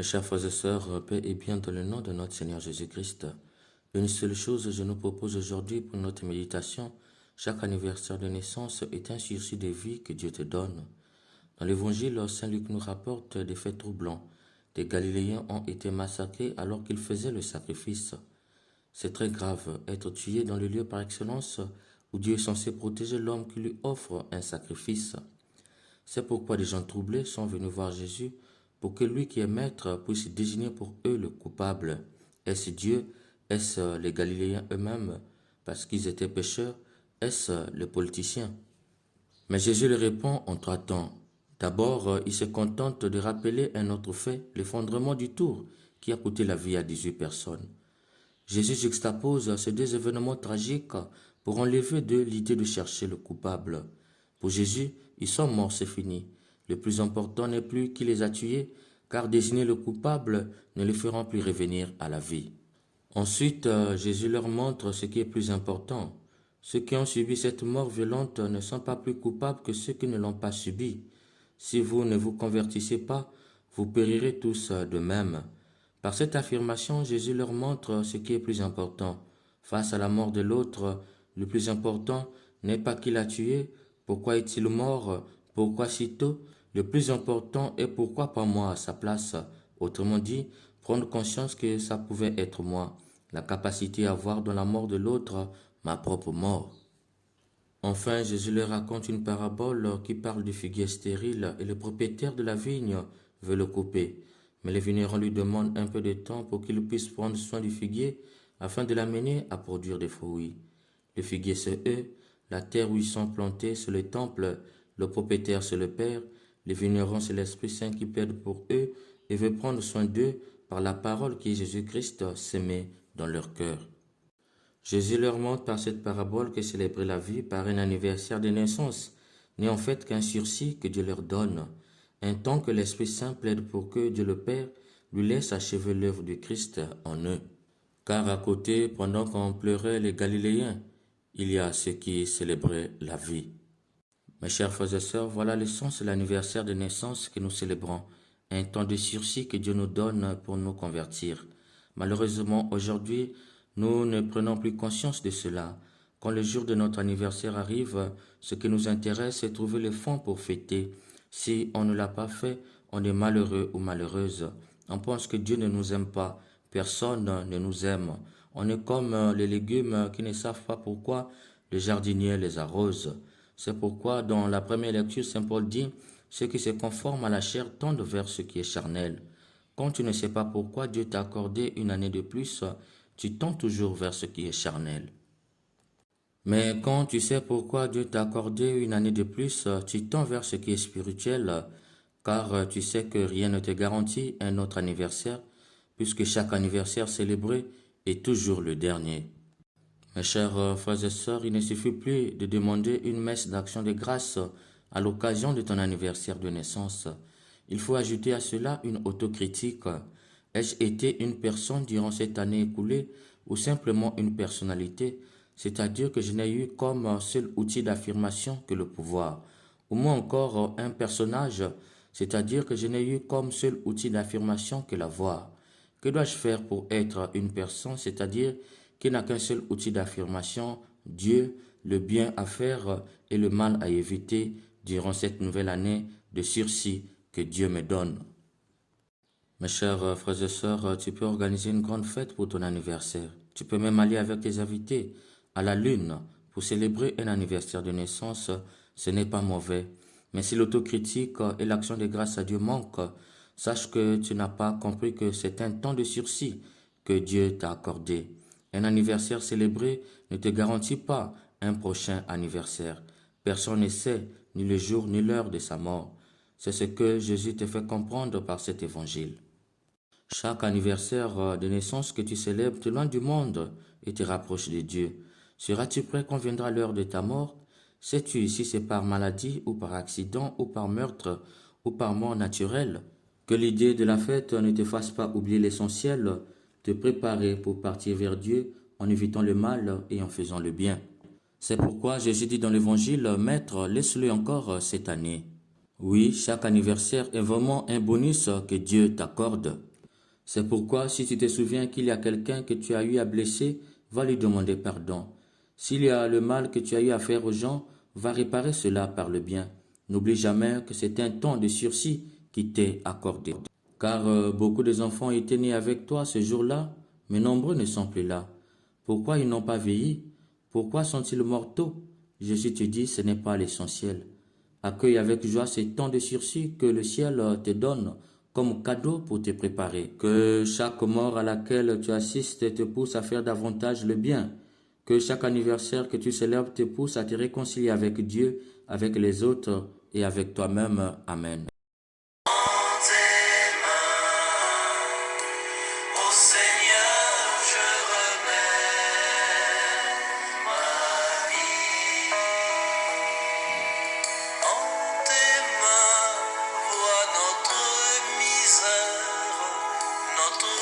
Mes chers frères et sœurs, paix et bien dans le nom de notre Seigneur Jésus-Christ. Une seule chose je nous propose aujourd'hui pour notre méditation. Chaque anniversaire de naissance est un sursis de vie que Dieu te donne. Dans l'évangile, Saint Luc nous rapporte des faits troublants. Des Galiléens ont été massacrés alors qu'ils faisaient le sacrifice. C'est très grave, être tué dans le lieu par excellence où Dieu est censé protéger l'homme qui lui offre un sacrifice. C'est pourquoi des gens troublés sont venus voir Jésus pour que lui qui est maître puisse désigner pour eux le coupable. Est-ce Dieu? Est-ce les Galiléens eux-mêmes parce qu'ils étaient pécheurs? Est-ce les politiciens? Mais Jésus leur répond en trois temps. D'abord, il se contente de rappeler un autre fait, l'effondrement du Tour, qui a coûté la vie à 18 personnes. Jésus juxtapose ces deux événements tragiques pour enlever de l'idée de chercher le coupable. Pour Jésus, ils sont morts, c'est fini. Le plus important n'est plus qui les a tués, car désigner le coupable ne les fera plus revenir à la vie. Ensuite, Jésus leur montre ce qui est plus important. Ceux qui ont subi cette mort violente ne sont pas plus coupables que ceux qui ne l'ont pas subi. Si vous ne vous convertissez pas, vous périrez tous de même. Par cette affirmation, Jésus leur montre ce qui est plus important. Face à la mort de l'autre, le plus important n'est pas qui l'a tué, pourquoi est-il mort, pourquoi si tôt. Le plus important est pourquoi pas moi à sa place. Autrement dit, prendre conscience que ça pouvait être moi. La capacité à voir dans la mort de l'autre ma propre mort. Enfin, Jésus leur raconte une parabole qui parle du figuier stérile et le propriétaire de la vigne veut le couper. Mais les vignerons lui demandent un peu de temps pour qu'il puisse prendre soin du figuier afin de l'amener à produire des fruits. Le figuier c'est eux, la terre où ils sont plantés c'est le temple, le propriétaire c'est le Père, les vignerons c'est l'Esprit Saint qui plaide pour eux et veut prendre soin d'eux par la parole qui est Jésus-Christ sémée dans leur cœur. Jésus leur montre par cette parabole que célébrer la vie par un anniversaire de naissance n'est en fait qu'un sursis que Dieu leur donne, un temps que l'Esprit Saint plaide pour que Dieu le Père lui laisse achever l'œuvre du Christ en eux. Car à côté, pendant qu'on pleurait les Galiléens, il y a ceux qui célébraient la vie. Mes chers frères et sœurs, voilà le sens de l'anniversaire de naissance que nous célébrons, un temps de sursis que Dieu nous donne pour nous convertir. Malheureusement, aujourd'hui, nous ne prenons plus conscience de cela. Quand le jour de notre anniversaire arrive, ce qui nous intéresse est trouver les fonds pour fêter. Si on ne l'a pas fait, on est malheureux ou malheureuse. On pense que Dieu ne nous aime pas. Personne ne nous aime. On est comme les légumes qui ne savent pas pourquoi le jardinier les arrose. C'est pourquoi dans la première lecture, Saint Paul dit « Ceux qui se conforment à la chair tendent vers ce qui est charnel ». Quand tu ne sais pas pourquoi Dieu t'a accordé une année de plus, tu tends toujours vers ce qui est charnel. Mais quand tu sais pourquoi Dieu t'a accordé une année de plus, tu tends vers ce qui est spirituel, car tu sais que rien ne te garantit un autre anniversaire, puisque chaque anniversaire célébré est toujours le dernier. Mes chers frères et sœurs, il ne suffit plus de demander une messe d'action de grâce à l'occasion de ton anniversaire de naissance. Il faut ajouter à cela une autocritique. Ai-je été une personne durant cette année écoulée ou simplement une personnalité, c'est-à-dire que je n'ai eu comme seul outil d'affirmation que le pouvoir, ou moins encore un personnage, c'est-à-dire que je n'ai eu comme seul outil d'affirmation que la voix. Que dois-je faire pour être une personne, c'est-à-dire qui n'a qu'un seul outil d'affirmation, Dieu, le bien à faire et le mal à éviter durant cette nouvelle année de sursis que Dieu me donne. Mes chers frères et sœurs, tu peux organiser une grande fête pour ton anniversaire. Tu peux même aller avec tes invités à la lune pour célébrer un anniversaire de naissance. Ce n'est pas mauvais. Mais si l'autocritique et l'action de grâce à Dieu manquent, sache que tu n'as pas compris que c'est un temps de sursis que Dieu t'a accordé. Un anniversaire célébré ne te garantit pas un prochain anniversaire. Personne ne sait ni le jour ni l'heure de sa mort. C'est ce que Jésus te fait comprendre par cet évangile. Chaque anniversaire de naissance que tu célèbres t'éloigne du monde et te rapproche de Dieu. Seras-tu prêt quand viendra l'heure de ta mort? Sais-tu si c'est par maladie ou par accident ou par meurtre ou par mort naturelle? Que l'idée de la fête ne te fasse pas oublier l'essentiel, te préparer pour partir vers Dieu en évitant le mal et en faisant le bien. C'est pourquoi Jésus dit dans l'évangile, Maître, laisse-le encore cette année. Oui, chaque anniversaire est vraiment un bonus que Dieu t'accorde. C'est pourquoi, si tu te souviens qu'il y a quelqu'un que tu as eu à blesser, va lui demander pardon. S'il y a le mal que tu as eu à faire aux gens, va réparer cela par le bien. N'oublie jamais que c'est un temps de sursis qui t'est accordé. Car beaucoup des enfants étaient nés avec toi ce jour-là, mais nombreux ne sont plus là. Pourquoi ils n'ont pas vieilli? Pourquoi sont-ils morts tôt? Jésus te dit, ce n'est pas l'essentiel. Accueille avec joie ces temps de sursis que le ciel te donne comme cadeau pour te préparer. Que chaque mort à laquelle tu assistes te pousse à faire davantage le bien. Que chaque anniversaire que tu célèbres te pousse à te réconcilier avec Dieu, avec les autres et avec toi-même. Amen. Au Seigneur, je remets ma vie. En tes mains, vois notre misère, notre